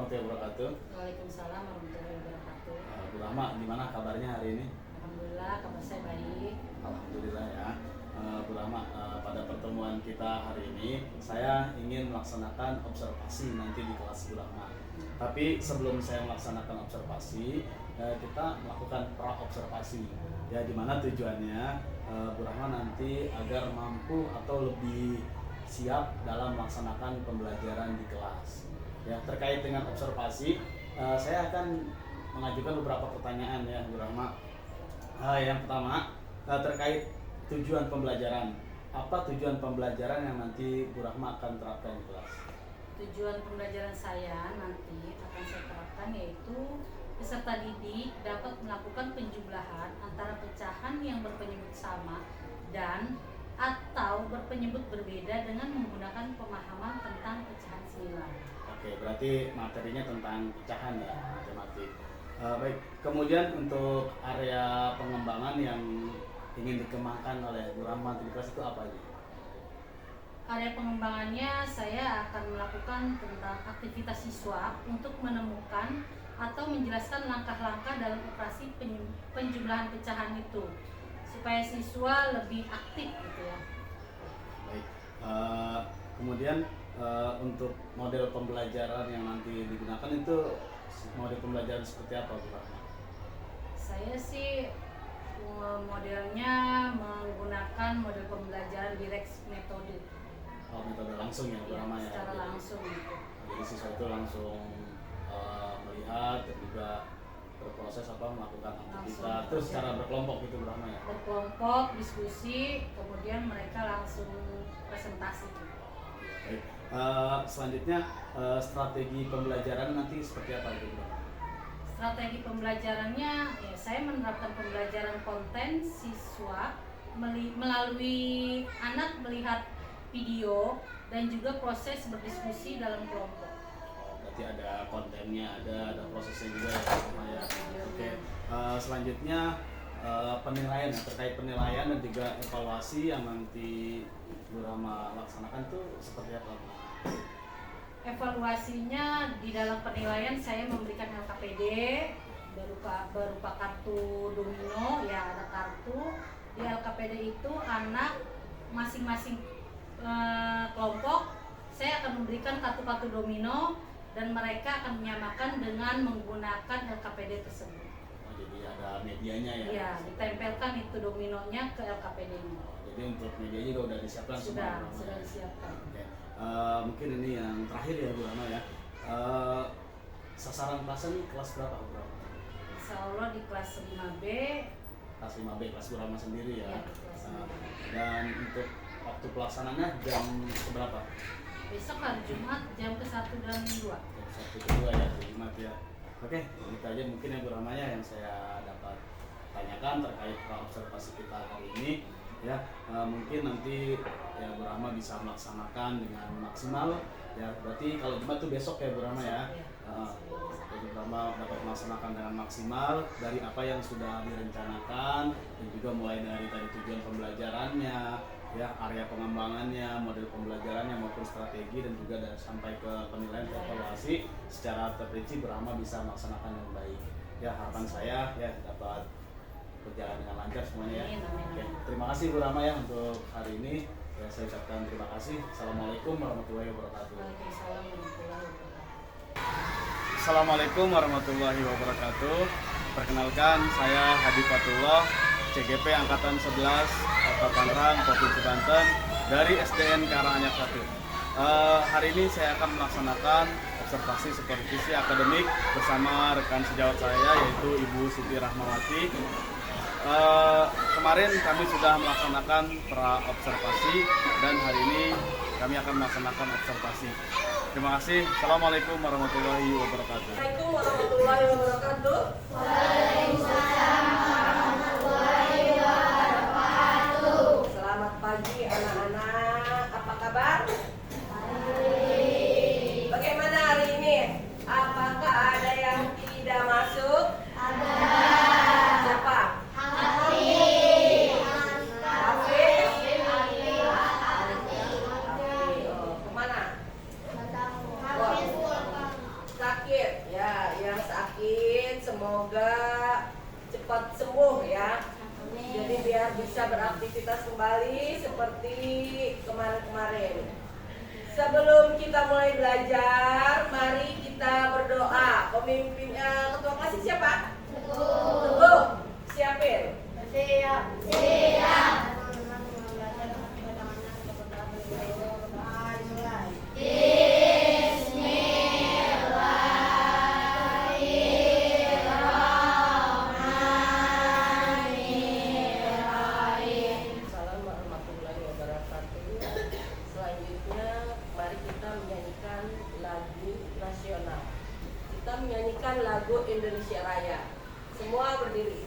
warahmatullahi wabarakatuh. Waalaikumsalam warahmatullahi wabarakatuh. Bu Rahma, gimana kabarnya hari ini? Alhamdulillah, kabar saya baik. Alhamdulillah ya. Bu Rahma, pada pertemuan kita hari ini saya ingin melaksanakan observasi nanti di kelas Bu Rahma. Tapi sebelum saya melaksanakan observasi, kita melakukan pra-observasi. Ya, dimana tujuannya Bu Rahma nanti agar mampu atau lebih siap dalam melaksanakan pembelajaran di kelas. Ya, terkait dengan observasi, saya akan mengajukan beberapa pertanyaan ya Bu Rahma. Yang pertama, terkait tujuan pembelajaran. Apa tujuan pembelajaran yang nanti Bu Rahma akan terapkan di kelas? Tujuan pembelajaran saya nanti akan saya terapkan yaitu peserta didik dapat melakukan penjumlahan antara pecahan yang berpenyebut sama dan atau berpenyebut berbeda dengan menggunakan pemahaman tentang pecahan senilai. Oke, berarti materinya tentang pecahan ya, matematik. Baik, kemudian untuk area pengembangan yang ingin dikembangkan oleh Bu Rahma di kelas itu apa aja? Area pengembangannya saya akan melakukan tentang aktivitas siswa untuk menemukan atau menjelaskan langkah-langkah dalam operasi penjumlahan pecahan itu supaya siswa lebih aktif gitu ya. Baik, kemudian untuk model pembelajaran yang nanti digunakan itu model pembelajaran seperti apa Bu Rahma? Saya sih modelnya menggunakan model pembelajaran direct metode. Oh, metode langsung ya Bu Rahma ya? Secara langsung gitu. Jadi siswa itu langsung melihat dan juga berproses melakukan aktivitas terus secara berkelompok gitu Bu Rahma ya? Berkelompok, diskusi, kemudian mereka langsung presentasi. Baik. Selanjutnya strategi pembelajaran nanti seperti apa itu Bu Rahma? Strategi pembelajarannya ya saya menerapkan pembelajaran konten siswa melalui anak melihat video dan juga proses berdiskusi dalam kelompok. Berarti ada kontennya, ada prosesnya juga ya Bu Rahma ya. Oke. Selanjutnya penilaian ya, terkait penilaian dan juga evaluasi yang nanti Bu Rahma laksanakan tuh seperti apa? Evaluasinya di dalam penilaian saya memberikan LKPD berupa kartu domino ya, ada kartu di LKPD itu anak masing-masing kelompok saya akan memberikan kartu-kartu domino dan mereka akan menyamakan dengan menggunakan LKPD tersebut. Jadi ada medianya ya? Iya, ditempelkan itu dominonya ke LKPD-nya. Jadi untuk medianya juga udah disiapkan Sudah semua? disiapkan. Oke. Mungkin ini yang terakhir ya Bu Rahma ya. Sasaran kelasnya ini kelas berapa Bu Rahma? Insya Allah di kelas 5B. Kelas 5B, kelas Bu Rahma sendiri ya. Ya, kelas 5B. Dan untuk waktu pelaksananya jam berapa? Besok hari Jumat jam ke-1 dan 2. Jam 1 ke 2 ya, hari Jumat ya. Oke, itu aja mungkin ya Bu Rahma ya yang saya dapat tanyakan terkait observasi kita hari ini ya. Mungkin nanti ya Bu Rahma bisa melaksanakan dengan maksimal ya. Berarti kalau Jumat tuh besok ya Bu Rahma ya. Jadi Bu Rahma dapat melaksanakan dengan maksimal dari apa yang sudah direncanakan dan juga mulai dari tadi tujuan pembelajarannya ya, area pengembangannya, model pembelajarannya maupun strategi dan juga sampai ke penilaian evaluasi secara terperinci Bu Rahma bisa melaksanakan dengan baik. Ya, harapan saya ya dapat berjalan dengan lancar semuanya ya. Oke, terima kasih Bu Rahma ya untuk hari ini. Ya, saya ucapkan terima kasih. Assalamualaikum warahmatullahi wabarakatuh. Waalaikumsalam warahmatullahi wabarakatuh. Assalamualaikum warahmatullahi wabarakatuh. Perkenalkan, saya Hadi Fatullah, CGP Angkatan 11 Kota Tangerang, Provinsi Banten dari SDN Karanganyar 1. Hari ini saya akan melaksanakan observasi supervisi akademik bersama rekan sejawat saya yaitu Ibu Siti Rahmawati. Kemarin kami sudah melaksanakan pra-observasi dan hari ini kami akan melaksanakan observasi. Terima kasih. Assalamualaikum warahmatullahi wabarakatuh. Assalamualaikum warahmatullahi wabarakatuh. Waalaikumsalam warahmatullahi wabarakatuh. Selamat pagi anak-anak. Apa kabar? Baik. Bagaimana hari ini? Apakah ada yang tidak masuk? Ada. Siapa? Hafiz. Hafiz. Hafiz. Oh, kemana? Hafiz. Sakit. kemarin-kemarin. Sebelum kita mulai belajar, mari kita berdoa. Pemimpin ketua kelas siapa? Teguh. Siapin. Siap. Salam warahmatullahi wabarakatuh. Selanjutnya, mari kita menyanyikan lagu nasional. Kita menyanyikan lagu Indonesia Raya. Semua berdiri.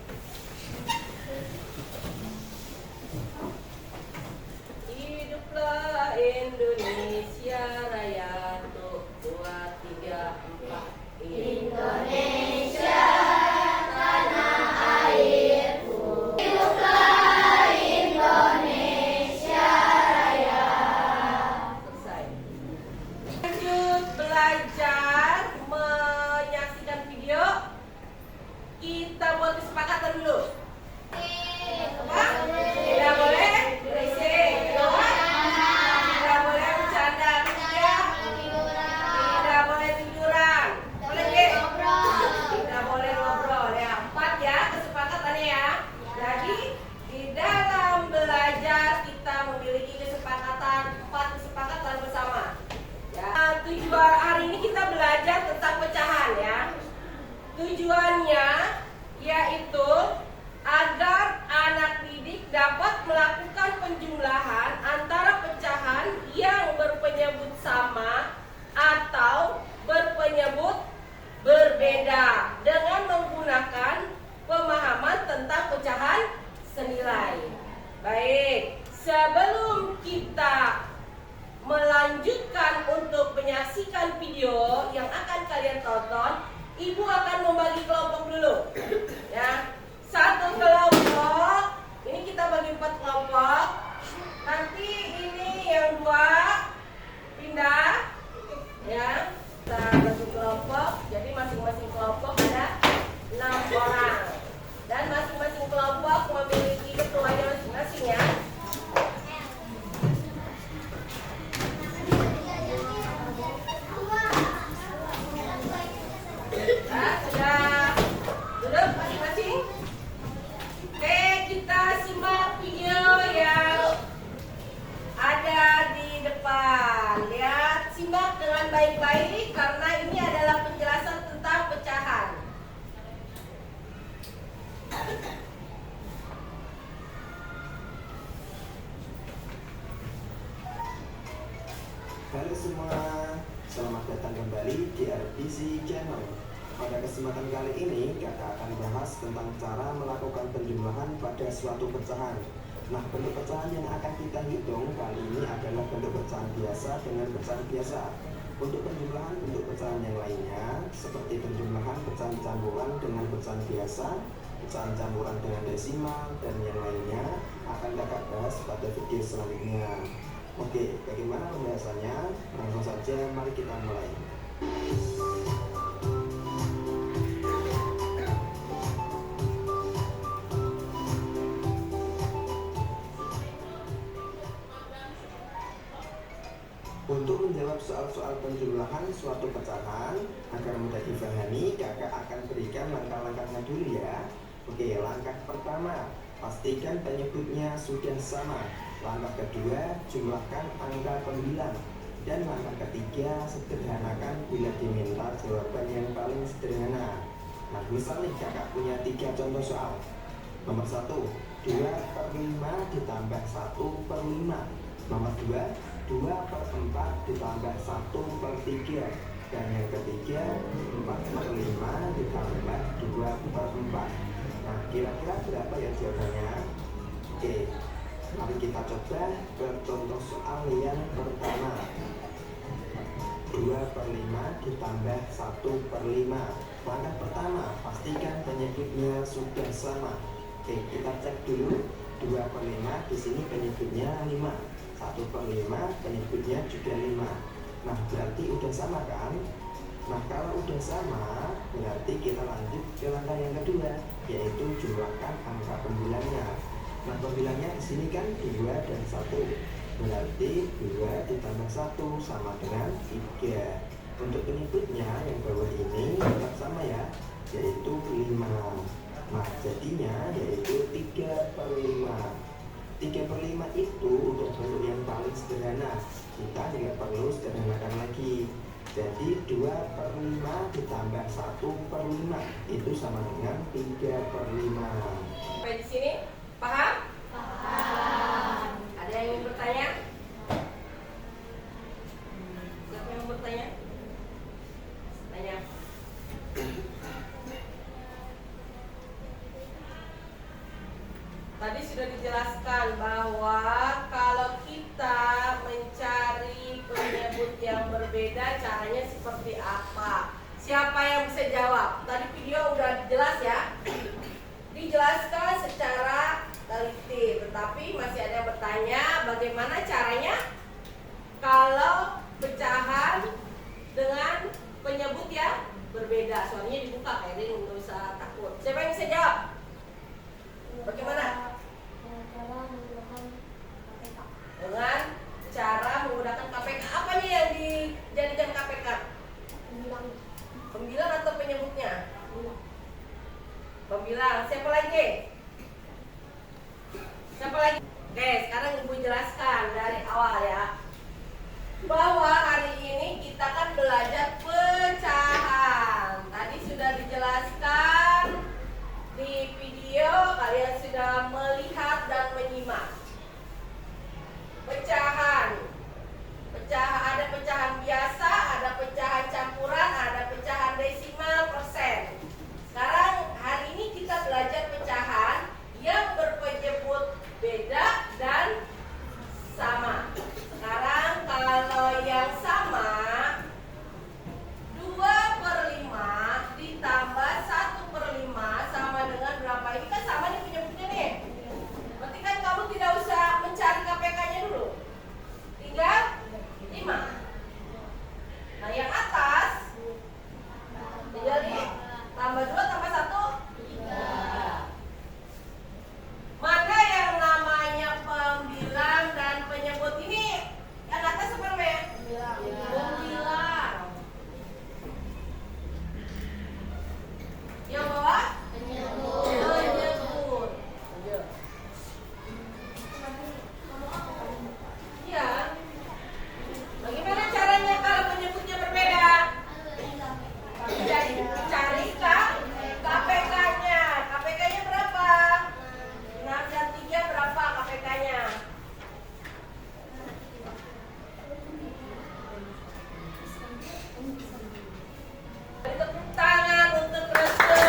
Hiduplah Indonesia Raya, 1, 2, 3, 4. Indonesia tanah airku, hiduplah Indonesia Raya. Selesai. Lanjut belajar menyaksikan video. Kita buat kesepakatan dulu. Apa? Tidak boleh berisik. Kedua, tidak boleh bercanda. Ketiga, tidak boleh tiduran. Boleh Ki? Tidak boleh ngobrol. Ya, 4 ya kesepakatannya ya. Jadi di dalam belajar kita memiliki kesepakatan 4 kesepakatan bersama. Ya, tujuan hari ini kita belajar tentang pecahan ya. Tujuannya yaitu agar anak didik dapat melakukan penjumlahan antara pecahan yang berpenyebut sama atau berpenyebut berbeda dengan menggunakan pemahaman tentang pecahan senilai. Baik, sebelum kita melanjutkan untuk menyaksikan video yang akan kalian tonton, Ibu akan membagi kelompok dulu. Ya, 1 kelompok. Ini kita bagi 4 kelompok. Nanti ini yang 2 pindah. Ya, kita bagi kelompok. Jadi masing-masing kelompok ada 6 orang. Dan masing-masing kelompok memiliki ketuanya masing-masing ya. Nah, sudah duduk masing-masing. Oke, kita simak video yang ada di depan. Lihat, simak dengan baik-baik karena ini adalah penjelasan tentang pecahan. Halo semua, selamat datang kembali di RPC Channel. Pada kesempatan kali ini, kakak akan bahas tentang cara melakukan penjumlahan pada suatu pecahan. Nah, bentuk pecahan yang akan kita hitung kali ini adalah bentuk pecahan biasa dengan pecahan biasa. Untuk penjumlahan bentuk pecahan yang lainnya, seperti penjumlahan pecahan campuran dengan pecahan biasa, pecahan campuran dengan desimal, dan yang lainnya akan kakak bahas pada video selanjutnya. Oke, bagaimana pembahasannya? Langsung saja, mari kita mulai. Untuk menjawab soal-soal penjumlahan suatu pecahan agar mudah dipahami, kakak akan berikan langkah-langkahnya dulu ya. Oke, langkah pertama, pastikan penyebutnya sudah sama. Langkah kedua, jumlahkan angka pembilang. Dan langkah ketiga, sederhanakan bila diminta jawaban yang paling sederhana. Nah, misalnya kakak punya 3 contoh soal. Nomor 1, 2/5 ditambah 1/5. Nomor 2, 2/4 ditambah 1/3. Dan yang ketiga, 4/5 ditambah 2/4. Nah, kira-kira berapa ya jawabannya? Oke, mari kita coba ke contoh soal yang pertama. 2/5 ditambah 1/5. Langkah pertama, pastikan penyebutnya sudah sama. Oke, kita cek dulu. 2/5 di sini penyebutnya 5. 1/5 penyebutnya juga 5. Nah, berarti udah sama kan? Nah, kalau udah sama, berarti kita lanjut ke langkah yang kedua, yaitu jumlahkan angka pembilangnya. Nah, pembilangnya di sini kan 2 dan 1. Berarti 2 ditambah 1 sama dengan 3. Untuk penyebutnya yang bawah ini tetap sama ya, yaitu 5. Nah, jadinya yaitu 3/5. 3/5 itu untuk bentuk yang paling sederhana. Kita tidak perlu sederhanakan lagi. Jadi 2/5 ditambah 1/5 itu sama dengan 3/5. Sampai di sini paham? Paham. Ada yang ingin bertanya? Siapa yang mau bertanya? Tanya. Tadi sudah dijelaskan bahwa kalau kita mencari penyebut yang berbeda caranya seperti apa. Siapa yang bisa jawab? Tadi video udah jelas ya. Dijelaskan secara teliti, tetapi masih ada yang bertanya bagaimana caranya kalau pecahan dengan penyebut yang berbeda. Soalnya dibuka kayak ini, nggak usah takut. Siapa yang bisa jawab? Bagaimana? Dengan cara menggunakan KPK. Apanya yang dijadikan KPK? Pembilang atau penyebutnya? Pembilang. Siapa lagi? Siapa lagi? Oke, sekarang Ibu jelaskan dari awal ya, bahwa hari ini kita kan belajar pecahan. Tadi sudah dijelaskan di video, kalian sudah melihat dan menyimak. Pecahan. Ada pecahan biasa, ada pecahan campuran, ada pecahan desimal, persen. Sekarang hari ini kita belajar pecahan yang berpenyebut beda dan sama. Sekarang kalau yang sama, 2/5 ditambah 1/5 sama dengan berapa? Ini kan sama nih penyebutnya nih. Berarti kan kamu tidak usah mencari KPK-nya dulu. Tinggal 5. Nah yang atas tinggal nih tambah 2 tambah 1 3. Mana yang namanya pembilang dan penyebut ini? Yang atas apa namanya? Pembilang. Yang bawah? Penyebut. Iya. Bagaimana caranya kalau penyebutnya berbeda? Jadi cari KPK-nya. KPK-nya berapa? 6 dan 3 berapa KPK-nya? Tepuk tangan untuk Restu.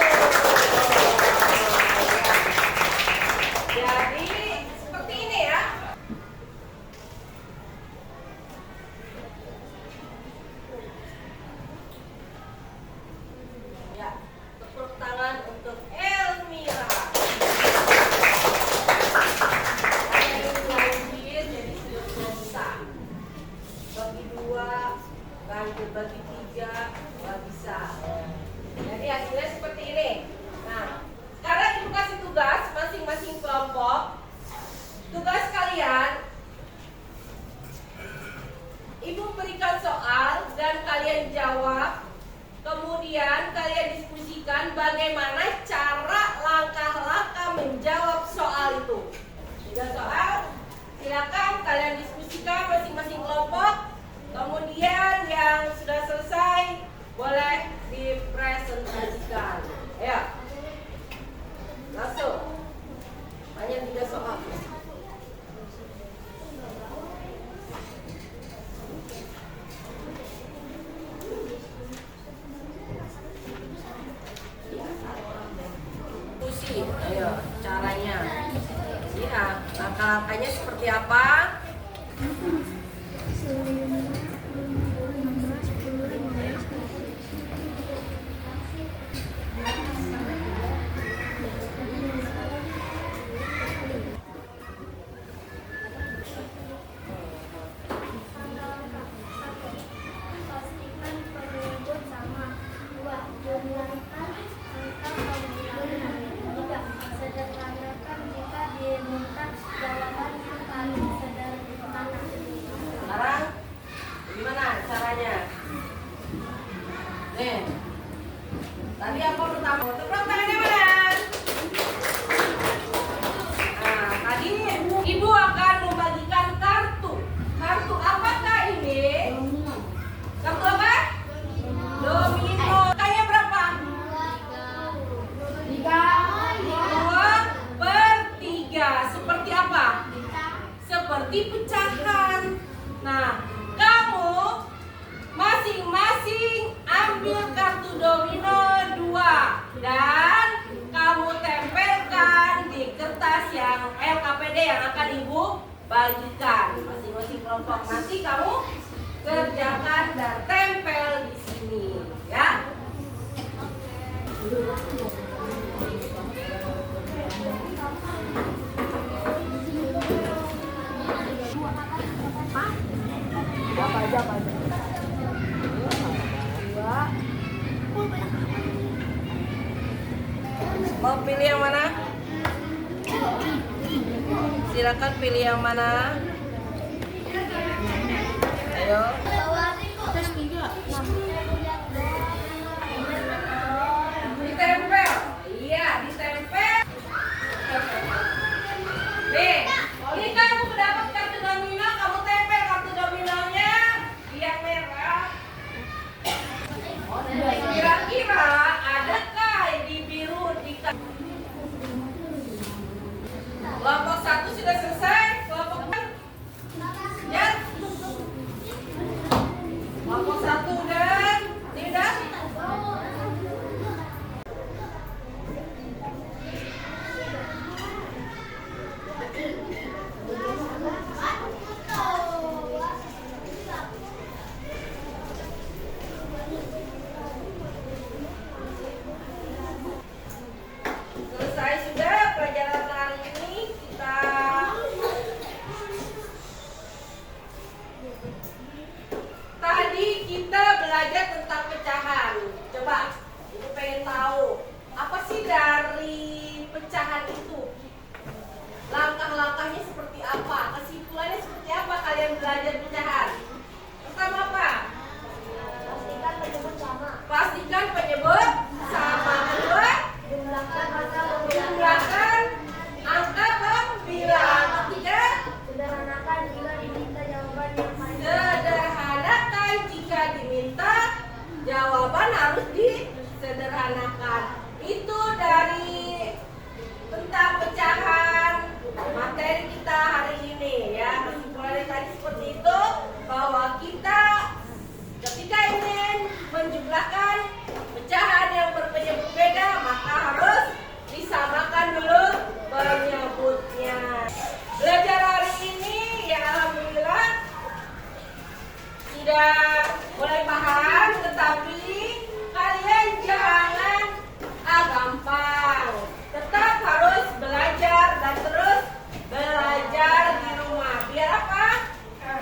Jadi seperti ini ya. Ya, tepuk tangan untuk Elmira. Jadi sudah bisa. Bagi 2, lanjut bagi 3, nggak bisa. Jadi hasilnya seperti ini. Nah, sekarang Ibu kasih tugas masing-masing kelompok. Tugas kalian, Ibu berikan soal dan kalian jawab. Kemudian kalian diskusikan bagaimana cara langkah-langkah menjawab soal itu. 3 soal, silakan kalian diskusikan masing-masing kelompok. Kemudian yang sudah selesai boleh dipresentasikan. Ayo, langsung. Hanya 3 soal. Ayo, caranya. Ya, langkah-langkahnya seperti apa? bagikan masing-masing kelompok. Nanti kamu kerjakan dan tempel di sini, ya. Mau pilih yang mana? Silakan pilih yang mana. Ayo. Ditempel. Iya, ditempel. Nih, ini kamu dapat kartu domino, kamu tempel kartu dominonya yang merah. Kira-kira adakah di biru di kelompok 1 sudah selesai? Kelompok ya? Kelompok 1 udah? Ini udah? Selesai sudah pelajaran hari ini. Tadi kita belajar tentang pecahan. Coba, ibu pengen tahu apa sih dari pecahan itu? Langkah-langkahnya seperti apa? Kesimpulannya seperti apa kalian belajar pecahan? Pertama apa? Pastikan penyebut sama. Kedua, jumlahkan angka pembilang. Ketiga, sederhanakan jika diminta jawaban harus disederhanakan. Itu dari tentang pecahan materi kita hari ini, ya. Kesimpulannya tadi seperti itu, bahwa kita ketika ingin menjumlahkan pecahan yang berbeda, maka harus disamakan dulu penyebutnya. Belajar hari ini, ya alhamdulillah sudah mulai paham, tetapi kalian jangan gampang. Tetap harus belajar dan terus belajar di rumah. Biar apa?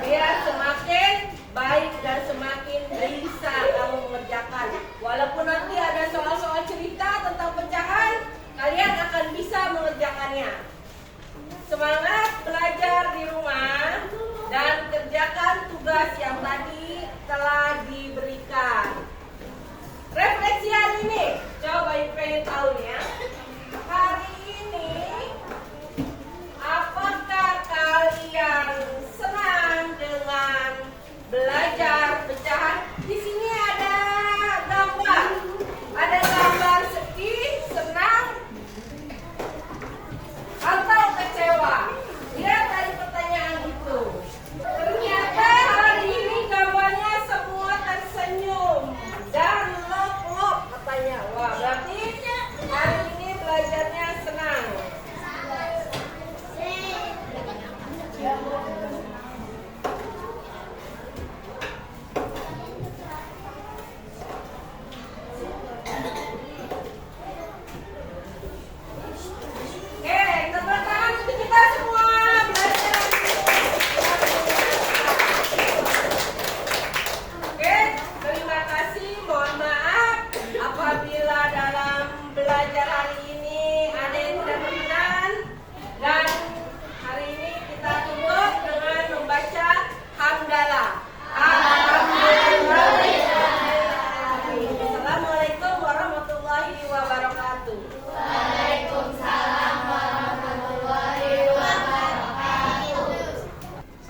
Biar semakin baik dan semakin bisa kamu mengerjakan. Walaupun nanti ada soal-soal cerita tentang pecahan, kalian akan bisa mengerjakannya. Semangat belajar di rumah dan kerjakan tugas yang tadi telah diberikan. Refleksi hari ini, coba ibu pengen tahu nih ya. Hari ini, apakah kalian senang dengan belajar pecahan? Di sini ada gambar sedih, senang, atau kecewa. Lihat dari pertanyaan itu. Ternyata hari ini gambarnya semua tersenyum dan lop-lop katanya. Wah, berarti hari ini belajarnya senang. Oke, tepuk tangan untuk kita semua belajar. Oke, terima kasih. Mohon maaf apabila dalam belajar hari ini ada yang tidak berkenan. Dan hari ini kita tutup dengan membaca hamdalah. Assalamualaikum warahmatullahi wabarakatuh.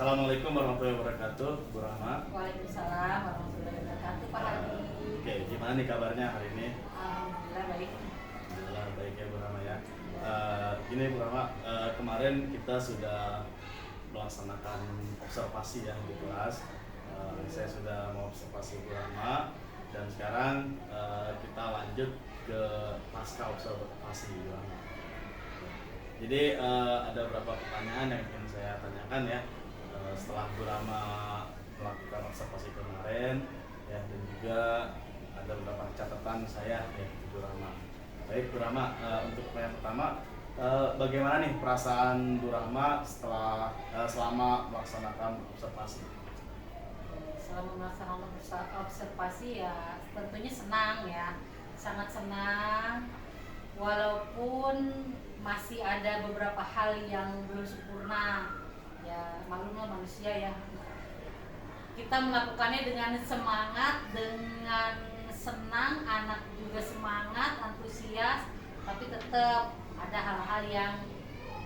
Assalamualaikum warahmatullahi wabarakatuh, Bu Rahma. Waalaikumsalam warahmatullahi wabarakatuh, Pak Hadi. Oke, gimana nih kabarnya hari ini? Alhamdulillah baik. Alhamdulillah baik ya Bu Rahma ya. Gini Bu Rahma, kemarin kita sudah melaksanakan observasi ya di kelas. Saya sudah mengobservasi Bu Rahma dan sekarang kita lanjut ke pasca observasi Bu Rahma. Jadi ada beberapa pertanyaan yang ingin saya tanyakan ya setelah Bu Rama melakukan observasi kemarin ya, dan juga ada beberapa catatan saya ya Bu Rama. Baik Bu Rama, untuk pertanyaan pertama, bagaimana nih perasaan Bu Rama selama melaksanakan observasi? Selama melaksanakan observasi ya tentunya senang ya, sangat senang, walaupun masih ada beberapa hal yang belum sempurna ya, maklumlah manusia ya. Kita melakukannya dengan semangat, dengan senang, anak juga semangat, antusias, tapi tetap ada hal-hal yang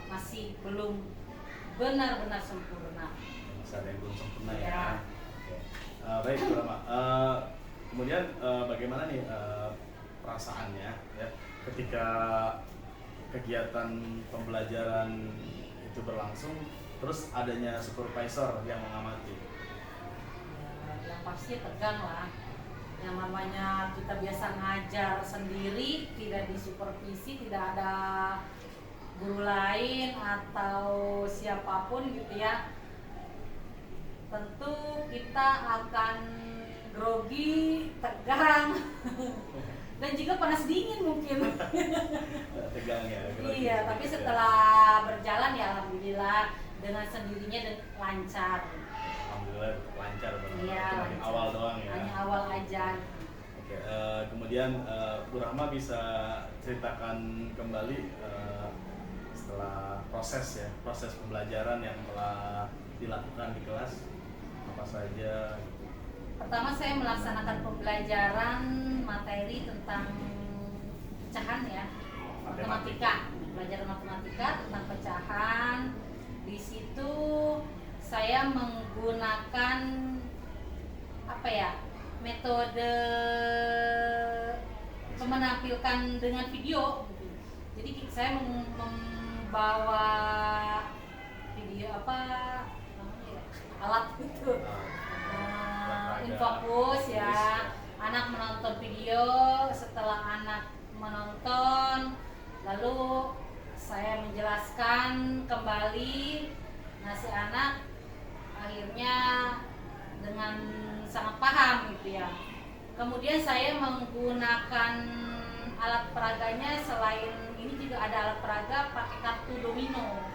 masih belum benar-benar sempurna. Masih ada yang belum sempurna ya. Ya. Oke. Baik Bu Rama, kemudian bagaimana nih perasaannya ya ketika kegiatan pembelajaran itu berlangsung, terus adanya supervisor yang mengamati? Yang pasti tegang lah. Yang namanya kita biasa ngajar sendiri, tidak disupervisi, tidak ada guru lain atau siapapun gitu ya, tentu kita akan grogi, tegang dan juga panas dingin mungkin. Tegang ya. Iya, tapi setelah berjalan ya alhamdulillah dengan sendirinya dan lancar. Alhamdulillah lancar banget. Iya, Itu hanya lancar. awal doang ya. Hanya awal aja. Oke, kemudian Bu Rahma bisa ceritakan kembali setelah proses pembelajaran yang telah dilakukan di kelas apa saja? Pertama saya melaksanakan pembelajaran materi tentang pecahan ya, matematika, pelajaran matematika tentang pecahan. Di situ saya menggunakan apa ya, metode menampilkan dengan video. Jadi saya membawa video apa namanya ya, alat itu. Infokus ya, anak menonton video, setelah anak menonton lalu saya menjelaskan kembali, nah si anak akhirnya dengan sangat paham gitu ya. Kemudian saya menggunakan alat peraganya, selain ini juga ada alat peraga pakai kartu domino.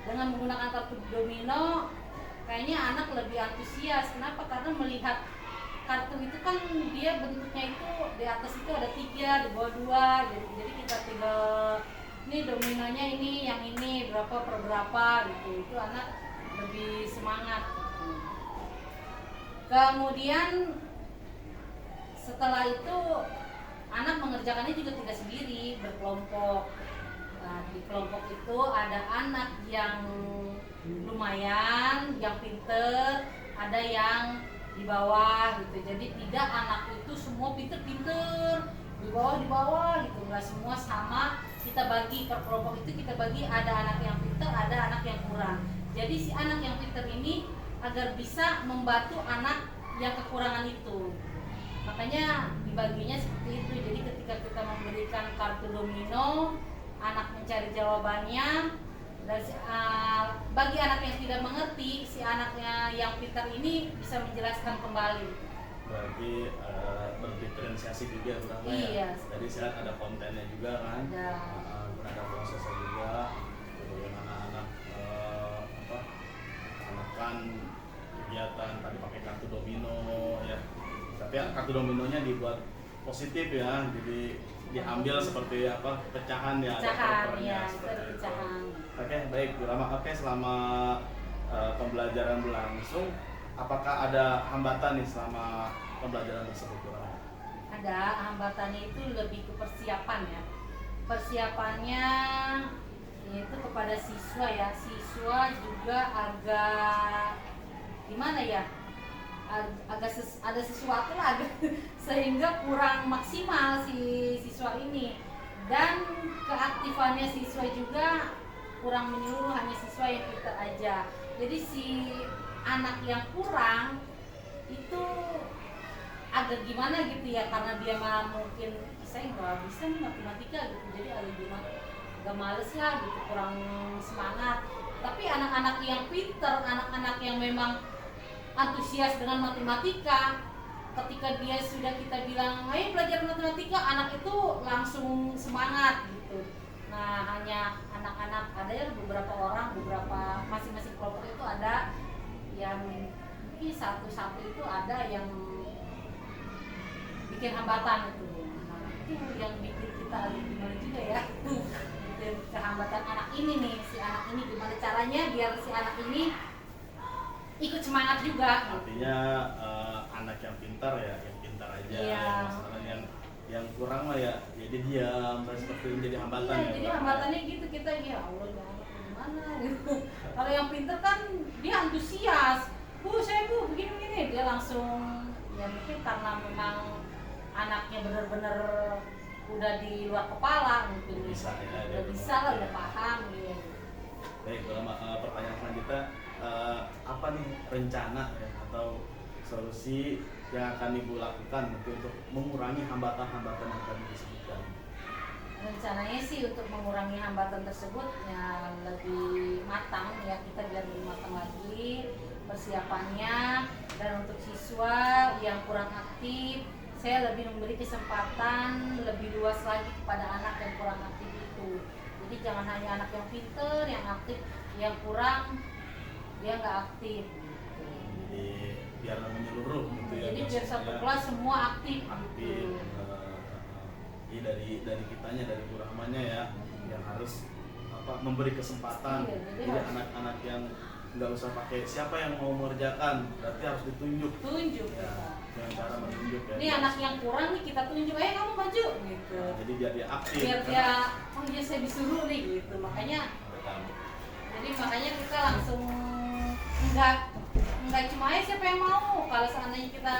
Dengan menggunakan kartu domino kayaknya anak lebih antusias. Kenapa? Karena melihat kartu itu kan dia bentuknya itu di atas itu ada 3, di bawah 2. Jadi kita tinggal ini dominonya ini, yang ini berapa per berapa gitu. Itu anak lebih semangat. Kemudian setelah itu anak mengerjakannya juga tidak sendiri, berkelompok. Nah, di kelompok itu ada anak yang lumayan, yang pinter, ada yang di bawah gitu. Jadi tidak anak itu semua pinter-pinter, di bawah gitu, nggak semua sama. Kita bagi per kelompok itu, kita bagi ada anak yang pinter, ada anak yang kurang. Jadi si anak yang pinter ini agar bisa membantu anak yang kekurangan itu, makanya dibaginya seperti itu. Jadi ketika kita memberikan kartu domino, anak mencari jawabannya, dan bagi anak yang tidak mengerti, si anaknya yang pintar ini bisa menjelaskan kembali. Berarti berdiferensiasi juga berapa ya? Iya. Jadi saya ada kontennya juga kan? Ada prosesnya juga. Bagaimana anak menekan kegiatan tadi pakai kartu domino ya. Tapi kartu dominonya dibuat positif ya, jadi diambil seperti apa, pecahan ya, ada propernya Ya, seperti itu. pecahan. Oke, baik Bu Rama. Oke, selama pembelajaran berlangsung, apakah ada hambatan nih selama pembelajaran tersebut Bu Rama? Ada hambatannya, itu lebih ke persiapan ya. Persiapannya itu kepada siswa ya. Siswa juga agak gimana ya? Ada sesuatu lah sehingga kurang maksimal si siswa ini, dan keaktifannya siswa juga kurang menyeluruh, hanya siswa yang pintar aja. Jadi si anak yang kurang itu agak gimana gitu ya, karena dia mah mungkin saya nggak bisa nih matematika gitu, jadi agak gimana agak males lah gitu, kurang semangat. Tapi anak-anak yang pinter, anak-anak yang memang antusias dengan matematika, ketika dia sudah kita bilang ayo belajar matematika, anak itu langsung semangat gitu. Nah, hanya anak-anak, ada ya beberapa orang, beberapa masing-masing kelompok itu ada yang mungkin satu-satu itu ada yang bikin hambatan itu. Nah, itu yang bikin kita gimana juga ya. Bikin kehambatan anak ini nih, si anak ini gimana caranya biar si anak ini ikut semangat juga. Artinya anak yang pintar ya, yang pintar aja. Iya. Yang kurang lah ya, jadi diam, seperti itu jadi hambatan. Iya, ya, jadi Pak. hambatannya gitu kita ya Allah ya anak gimana gitu. Kalau yang pinter kan dia antusias. Bu, saya bu begini dia langsung ya mungkin karena memang anaknya benar-benar udah di luar kepala mungkin Bisa ya, dia udah bisa lah, udah paham gitu. Baik, pertanyaan selanjutnya, apa nih rencana ya, atau solusi yang akan ibu lakukan untuk mengurangi hambatan-hambatan yang tadi disebutkan? Rencananya sih untuk mengurangi hambatan tersebut ya lebih matang ya, kita biar lebih matang lagi persiapannya. Dan untuk siswa yang kurang aktif, saya lebih memberi kesempatan lebih luas lagi kepada anak yang kurang aktif itu. Jadi jangan hanya anak yang pinter, yang aktif, yang kurang dia nggak aktif. Jadi biar menyeluruh gitu ya. Jadi biar satu maksudnya kelas semua aktif. aktif. Gitu. Jadi dari kitanya, dari Bu Rahmanya ya, yang harus memberi kesempatan. Iya, jadi Jadi harus- anak-anak yang nggak usah pakai siapa yang mau mengerjakan, berarti harus ditunjuk. Tunjuk Ya, kita. dengan cara menunjuk ya. Ini anak yang kurang nih kita tunjuk, kamu maju gitu. Nah, jadi biar dia aktif. Biar karena- dia, oh iya saya disuruh nih gitu. Makanya kita langsung enggak cuma siapa yang mau. Kalau seandainya kita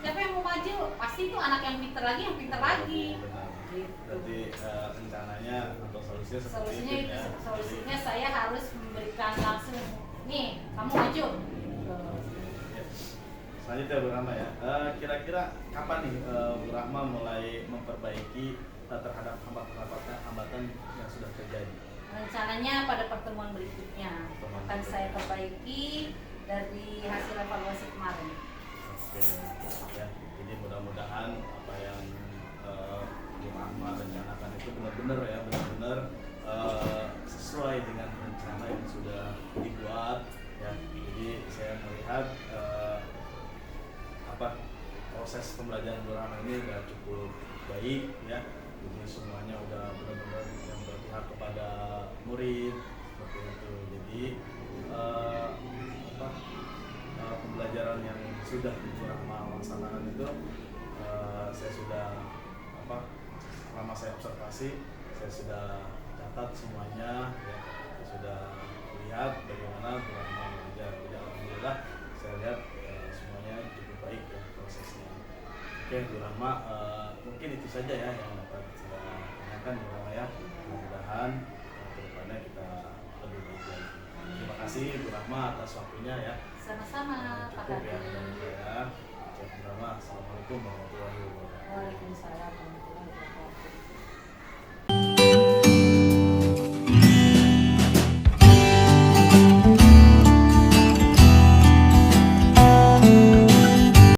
siapa yang mau maju, pasti itu anak yang pintar lagi, yang pintar lagi. Benar. Gitu. Berarti rencananya atau solusinya seperti Solusinya itu itu, ya. solusinya saya harus memberikan langsung, nih kamu maju. Gitu. Ya. Selanjutnya Bu Rahma ya, kira-kira kapan nih Bu Rahma mulai memperbaiki terhadap hambatan yang sudah terjadi? Rencananya pada pertemuan berikutnya akan saya perbaiki dari hasil evaluasi kemarin. Oke, ya. Jadi mudah-mudahan apa yang Bu Rahma rencanakan itu benar-benar ya, benar-benar sesuai dengan rencana yang sudah dibuat ya. Jadi saya melihat proses pembelajaran Bu Rahma ini sudah cukup baik ya. Jadi semuanya udah benar-benar yang berpihak kepada murid seperti itu. Jadi pembelajaran yang sudah Bu Rahma laksanakan itu saya sudah selama saya observasi, saya sudah catat semuanya ya. Saya sudah lihat bagaimana Bu Rahma belajar. Jadi alhamdulillah saya lihat semuanya cukup baik ya prosesnya. Oke Bu Rahma, mungkin itu saja ya yang dapat saya tanyakan Bu Rahma ya. Mudah-mudahan kedepannya kita lebih baik lagi. Terima kasih Bu Rahma atas waktunya ya. Sama-sama Pak Cukup ya Kadi. dari saya. Bu Rahma, assalamualaikum warahmatullahi wabarakatuh. Waalaikumsalam warahmatullahi wabarakatuh.